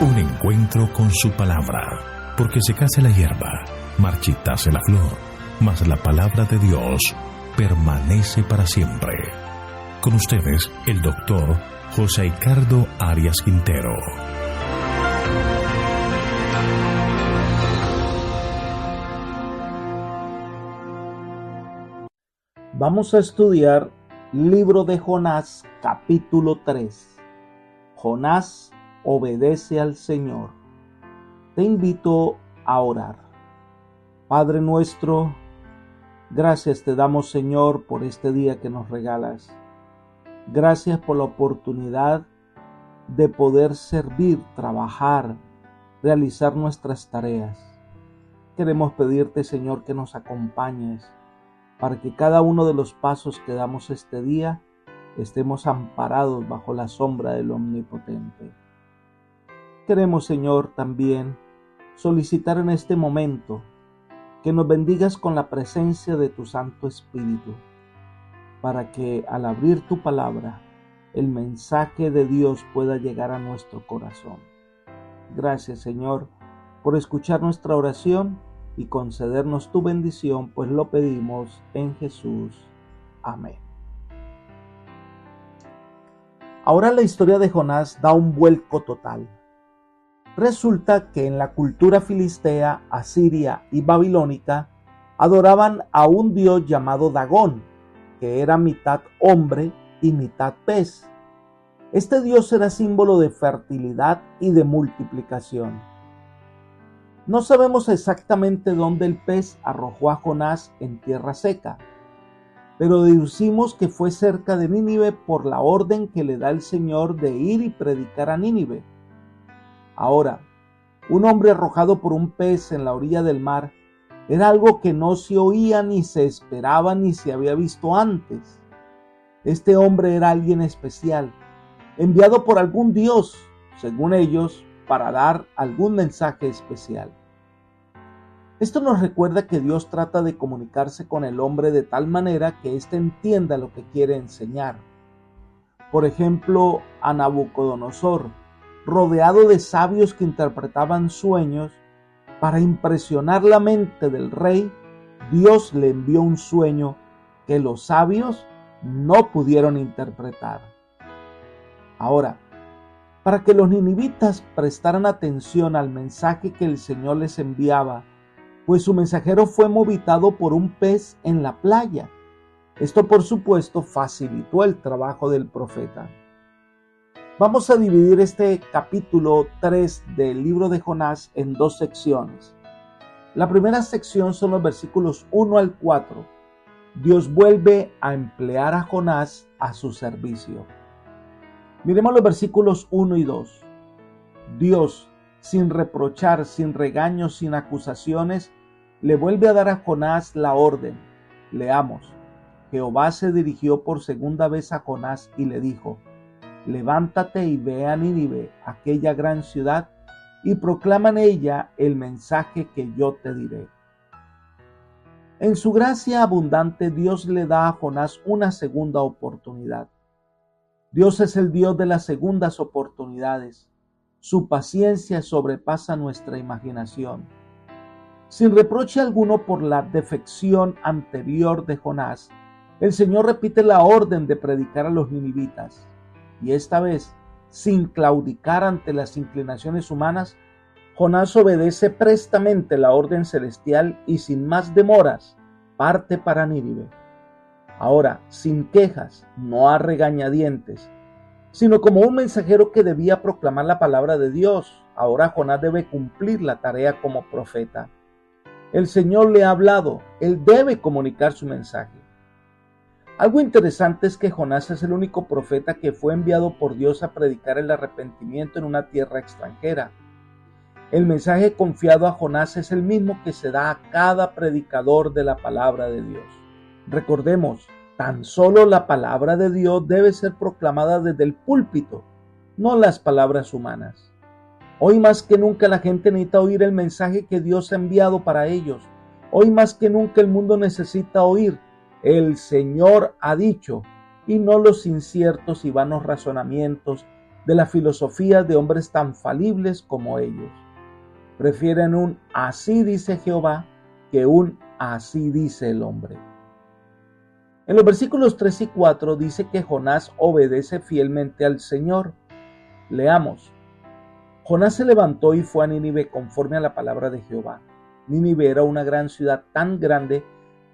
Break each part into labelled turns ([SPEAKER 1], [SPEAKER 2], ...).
[SPEAKER 1] Un encuentro con su palabra, porque secase la hierba, marchitase la flor, mas la palabra de Dios permanece para siempre. Con ustedes, el doctor José Ricardo Arias Quintero.
[SPEAKER 2] Vamos a estudiar Libro de Jonás, capítulo 3. Jonás obedece al Señor. Te invito a orar. Padre nuestro, gracias te damos, Señor, por este día que nos regalas. Gracias por la oportunidad de poder servir, trabajar, realizar nuestras tareas. Queremos pedirte, Señor, que nos acompañes para que cada uno de los pasos que damos este día estemos amparados bajo la sombra del Omnipotente. Queremos, Señor, también solicitar en este momento que nos bendigas con la presencia de tu Santo Espíritu, para que al abrir tu palabra, el mensaje de Dios pueda llegar a nuestro corazón. Gracias, Señor, por escuchar nuestra oración y concedernos tu bendición, pues lo pedimos en Jesús. Amén. Ahora la historia de Jonás da un vuelco total. Resulta que en la cultura filistea, asiria y babilónica adoraban a un dios llamado Dagón, que era mitad hombre y mitad pez. Este dios era símbolo de fertilidad y de multiplicación. No sabemos exactamente dónde el pez arrojó a Jonás en tierra seca, pero deducimos que fue cerca de Nínive por la orden que le da el Señor de ir y predicar a Nínive. Ahora, un hombre arrojado por un pez en la orilla del mar era algo que no se oía, ni se esperaba, ni se había visto antes. Este hombre era alguien especial, enviado por algún dios, según ellos, para dar algún mensaje especial. Esto nos recuerda que Dios trata de comunicarse con el hombre de tal manera que éste entienda lo que quiere enseñar. Por ejemplo, a Nabucodonosor, rodeado de sabios que interpretaban sueños, para impresionar la mente del rey, Dios le envió un sueño que los sabios no pudieron interpretar. Ahora, para que los ninivitas prestaran atención al mensaje que el Señor les enviaba, pues su mensajero fue movitado por un pez en la playa. Esto, por supuesto, facilitó el trabajo del profeta. Vamos a dividir este capítulo 3 del libro de Jonás en dos secciones. La primera sección son los versículos 1 al 4. Dios vuelve a emplear a Jonás a su servicio. Miremos los versículos 1 y 2. Dios, sin reprochar, sin regaños, sin acusaciones, le vuelve a dar a Jonás la orden. Leamos. Jehová se dirigió por segunda vez a Jonás y le dijo: levántate y ve a Nínive, aquella gran ciudad, y proclama en ella el mensaje que yo te diré. En su gracia abundante, Dios le da a Jonás una segunda oportunidad. Dios es el Dios de las segundas oportunidades. Su paciencia sobrepasa nuestra imaginación. Sin reproche alguno por la defección anterior de Jonás, el Señor repite la orden de predicar a los ninivitas. Y esta vez, sin claudicar ante las inclinaciones humanas, Jonás obedece prestamente la orden celestial y sin más demoras parte para Nínive. Ahora, sin quejas, no a regañadientes, sino como un mensajero que debía proclamar la palabra de Dios. Ahora Jonás debe cumplir la tarea como profeta. El Señor le ha hablado, él debe comunicar su mensaje. Algo interesante es que Jonás es el único profeta que fue enviado por Dios a predicar el arrepentimiento en una tierra extranjera. El mensaje confiado a Jonás es el mismo que se da a cada predicador de la palabra de Dios. Recordemos, tan solo la palabra de Dios debe ser proclamada desde el púlpito, no las palabras humanas. Hoy más que nunca la gente necesita oír el mensaje que Dios ha enviado para ellos. Hoy más que nunca el mundo necesita oír: el Señor ha dicho, y no los inciertos y vanos razonamientos de la filosofía de hombres tan falibles como ellos. Prefieren un así dice Jehová que un así dice el hombre. En los versículos 3 y 4 dice que Jonás obedece fielmente al Señor. Leamos. Jonás se levantó y fue a Nínive conforme a la palabra de Jehová. Nínive era una gran ciudad tan grande,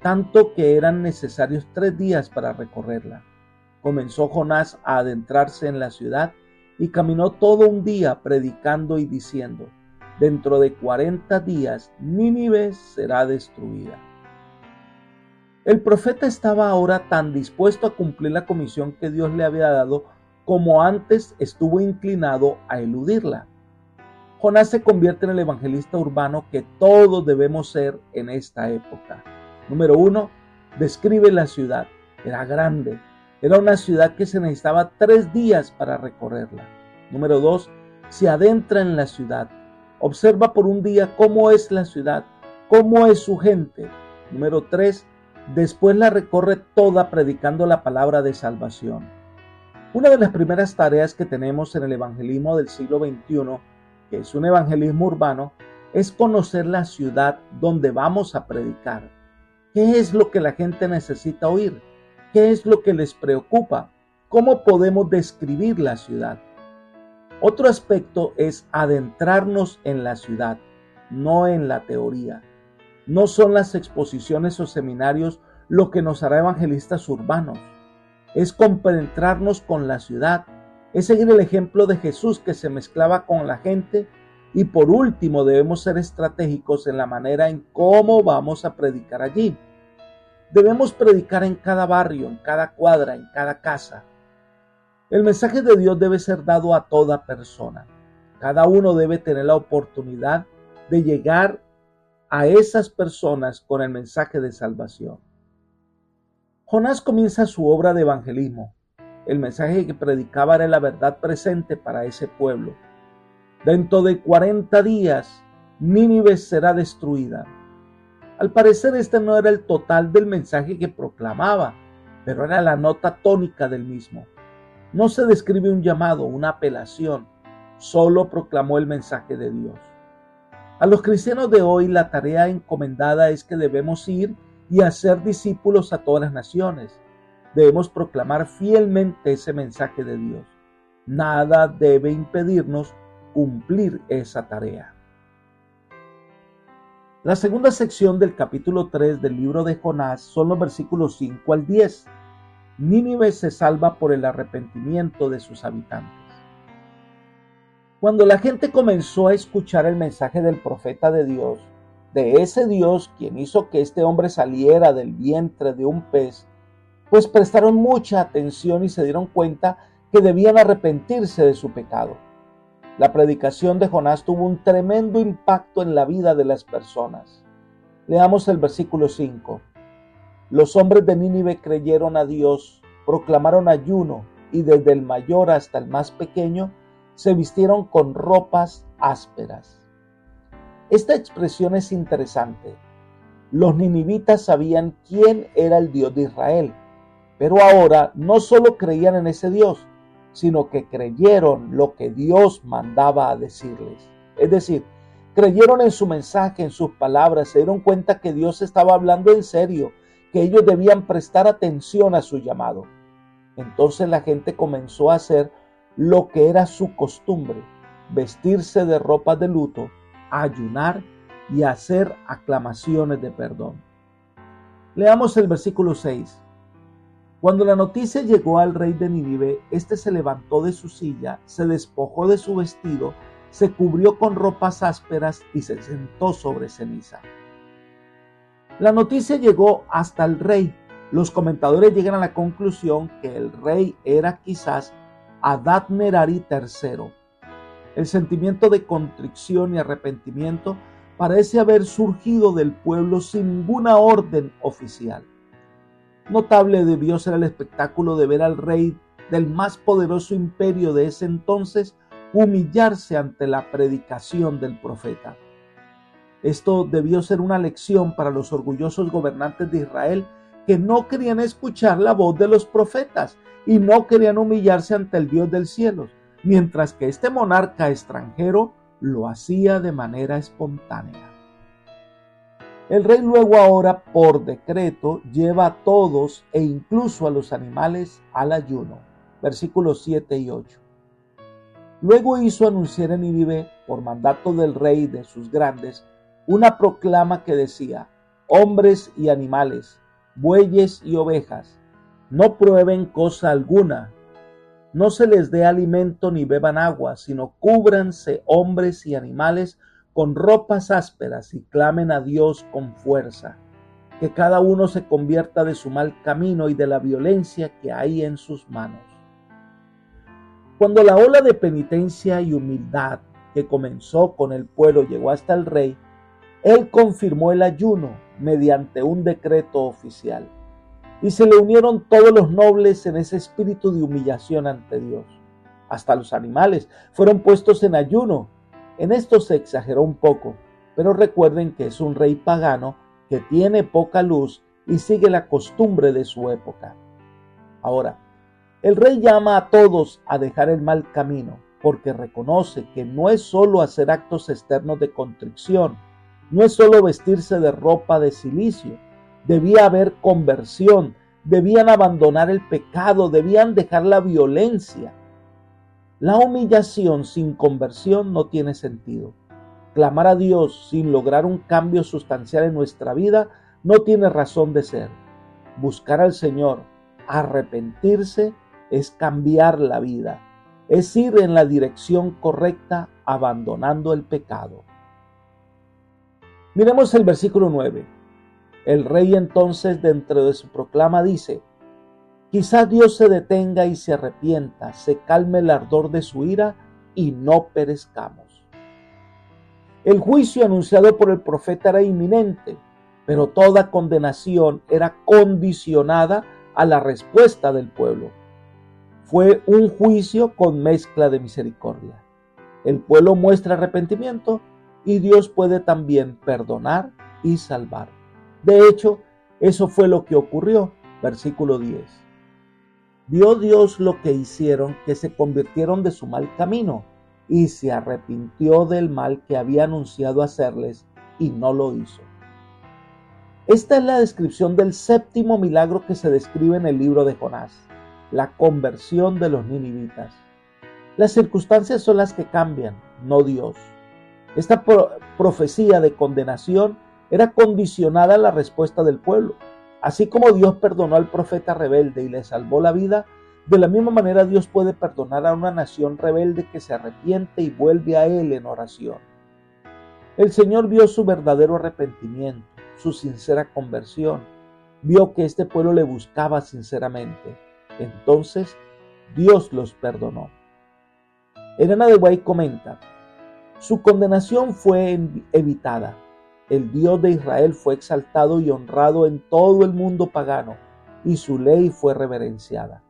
[SPEAKER 2] tanto que eran necesarios 3 días para recorrerla. Comenzó Jonás a adentrarse en la ciudad y caminó todo un día predicando y diciendo: dentro de 40 días Nínive será destruida. El profeta estaba ahora tan dispuesto a cumplir la comisión que Dios le había dado como antes estuvo inclinado a eludirla. Jonás se convierte en el evangelista urbano que todos debemos ser en esta época. Número 1, describe la ciudad. Era grande. Era una ciudad que se necesitaba 3 días para recorrerla. Número 2, se adentra en la ciudad. Observa por un día cómo es la ciudad, cómo es su gente. Número 3, después la recorre toda predicando la palabra de salvación. Una de las primeras tareas que tenemos en el evangelismo del siglo XXI, que es un evangelismo urbano, es conocer la ciudad donde vamos a predicar. ¿Qué es lo que la gente necesita oír? ¿Qué es lo que les preocupa? ¿Cómo podemos describir la ciudad? Otro aspecto es adentrarnos en la ciudad, no en la teoría. No son las exposiciones o seminarios lo que nos hará evangelistas urbanos. Es compenetrarnos con la ciudad, es seguir el ejemplo de Jesús que se mezclaba con la gente y por último debemos ser estratégicos en la manera en cómo vamos a predicar allí. Debemos predicar en cada barrio, en cada cuadra, en cada casa. El mensaje de Dios debe ser dado a toda persona. Cada uno debe tener la oportunidad de llegar a esas personas con el mensaje de salvación. Jonás comienza su obra de evangelismo. El mensaje que predicaba era la verdad presente para ese pueblo. Dentro de 40 días, Nínive será destruida. Al parecer este no era el total del mensaje que proclamaba, pero era la nota tónica del mismo. No se describe un llamado, una apelación, solo proclamó el mensaje de Dios. A los cristianos de hoy la tarea encomendada es que debemos ir y hacer discípulos a todas las naciones. Debemos proclamar fielmente ese mensaje de Dios. Nada debe impedirnos cumplir esa tarea. La segunda sección del capítulo 3 del libro de Jonás son los versículos 5 al 10. Nínive se salva por el arrepentimiento de sus habitantes. Cuando la gente comenzó a escuchar el mensaje del profeta de Dios, de ese Dios quien hizo que este hombre saliera del vientre de un pez, pues prestaron mucha atención y se dieron cuenta que debían arrepentirse de su pecado. La predicación de Jonás tuvo un tremendo impacto en la vida de las personas. Leamos el versículo 5. Los hombres de Nínive creyeron a Dios, proclamaron ayuno y desde el mayor hasta el más pequeño se vistieron con ropas ásperas. Esta expresión es interesante. Los ninivitas sabían quién era el Dios de Israel, pero ahora no solo creían en ese Dios, sino que creyeron lo que Dios mandaba a decirles. Es decir, creyeron en su mensaje, en sus palabras, se dieron cuenta que Dios estaba hablando en serio, que ellos debían prestar atención a su llamado. Entonces la gente comenzó a hacer lo que era su costumbre, vestirse de ropas de luto, ayunar y hacer aclamaciones de perdón. Leamos el versículo 6. Cuando la noticia llegó al rey de Nínive, éste se levantó de su silla, se despojó de su vestido, se cubrió con ropas ásperas y se sentó sobre ceniza. La noticia llegó hasta el rey. Los comentadores llegan a la conclusión que el rey era quizás Adad-Nerari III. El sentimiento de contrición y arrepentimiento parece haber surgido del pueblo sin ninguna orden oficial. Notable debió ser el espectáculo de ver al rey del más poderoso imperio de ese entonces humillarse ante la predicación del profeta. Esto debió ser una lección para los orgullosos gobernantes de Israel que no querían escuchar la voz de los profetas y no querían humillarse ante el Dios del cielo, mientras que este monarca extranjero lo hacía de manera espontánea. El rey luego ahora, por decreto, lleva a todos e incluso a los animales al ayuno. Versículos 7 y 8. Luego hizo anunciar en Nínive, por mandato del rey y de sus grandes, una proclama que decía: hombres y animales, bueyes y ovejas, no prueben cosa alguna, no se les dé alimento ni beban agua, sino cúbranse hombres y animales con ropas ásperas y clamen a Dios con fuerza, que cada uno se convierta de su mal camino y de la violencia que hay en sus manos. Cuando la ola de penitencia y humildad que comenzó con el pueblo llegó hasta el rey, él confirmó el ayuno mediante un decreto oficial, y se le unieron todos los nobles en ese espíritu de humillación ante Dios. Hasta los animales fueron puestos en ayuno. En esto se exageró un poco, pero recuerden que es un rey pagano que tiene poca luz y sigue la costumbre de su época. Ahora, el rey llama a todos a dejar el mal camino, porque reconoce que no es solo hacer actos externos de contrición, no es solo vestirse de ropa de cilicio. Debía haber conversión, debían abandonar el pecado, debían dejar la violencia. La humillación sin conversión no tiene sentido. Clamar a Dios sin lograr un cambio sustancial en nuestra vida no tiene razón de ser. Buscar al Señor, arrepentirse, es cambiar la vida, es ir en la dirección correcta abandonando el pecado. Miremos el versículo 9. El rey entonces dentro de su proclama dice: quizás Dios se detenga y se arrepienta, se calme el ardor de su ira y no perezcamos. El juicio anunciado por el profeta era inminente, pero toda condenación era condicionada a la respuesta del pueblo. Fue un juicio con mezcla de misericordia. El pueblo muestra arrepentimiento y Dios puede también perdonar y salvar. De hecho, eso fue lo que ocurrió. Versículo 10. Vio Dios lo que hicieron, que se convirtieron de su mal camino, y se arrepintió del mal que había anunciado hacerles, y no lo hizo. Esta es la descripción del séptimo milagro que se describe en el libro de Jonás, la conversión de los ninivitas. Las circunstancias son las que cambian, no Dios. Esta profecía de condenación era condicionada a la respuesta del pueblo. Así como Dios perdonó al profeta rebelde y le salvó la vida, de la misma manera Dios puede perdonar a una nación rebelde que se arrepiente y vuelve a Él en oración. El Señor vio su verdadero arrepentimiento, su sincera conversión. Vio que este pueblo le buscaba sinceramente. Entonces Dios los perdonó. Elena de White comenta: su condenación fue evitada. El Dios de Israel fue exaltado y honrado en todo el mundo pagano, y su ley fue reverenciada.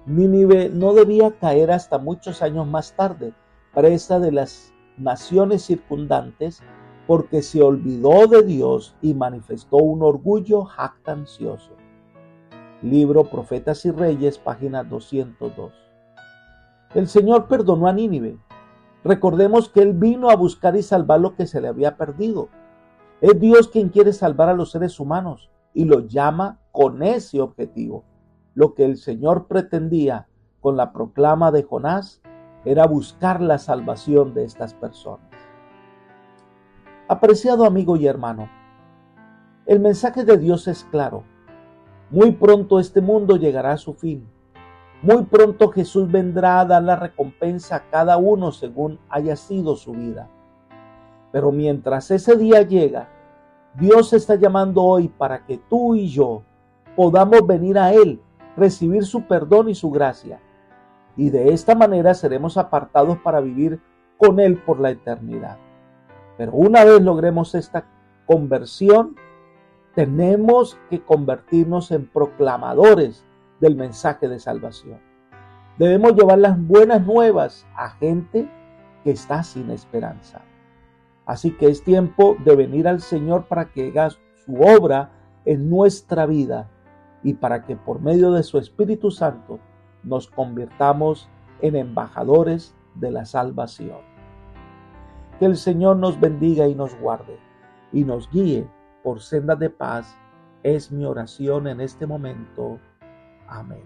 [SPEAKER 2] Nínive no debía caer hasta muchos años más tarde, presa de las naciones circundantes, porque se olvidó de Dios y manifestó un orgullo jactancioso. Libro Profetas y Reyes, página 202. El Señor perdonó a Nínive. Recordemos que Él vino a buscar y salvar lo que se le había perdido. Es Dios quien quiere salvar a los seres humanos y lo llama con ese objetivo. Lo que el Señor pretendía con la proclama de Jonás era buscar la salvación de estas personas. Apreciado amigo y hermano, el mensaje de Dios es claro. Muy pronto este mundo llegará a su fin. Muy pronto Jesús vendrá a dar la recompensa a cada uno según haya sido su vida. Pero mientras ese día llega, Dios está llamando hoy para que tú y yo podamos venir a Él, recibir su perdón y su gracia. Y de esta manera seremos apartados para vivir con Él por la eternidad. Pero una vez logremos esta conversión, tenemos que convertirnos en proclamadores del mensaje de salvación. Debemos llevar las buenas nuevas a gente que está sin esperanza. Así que es tiempo de venir al Señor para que haga su obra en nuestra vida y para que por medio de su Espíritu Santo nos convirtamos en embajadores de la salvación. Que el Señor nos bendiga y nos guarde y nos guíe por sendas de paz, es mi oración en este momento. Amén.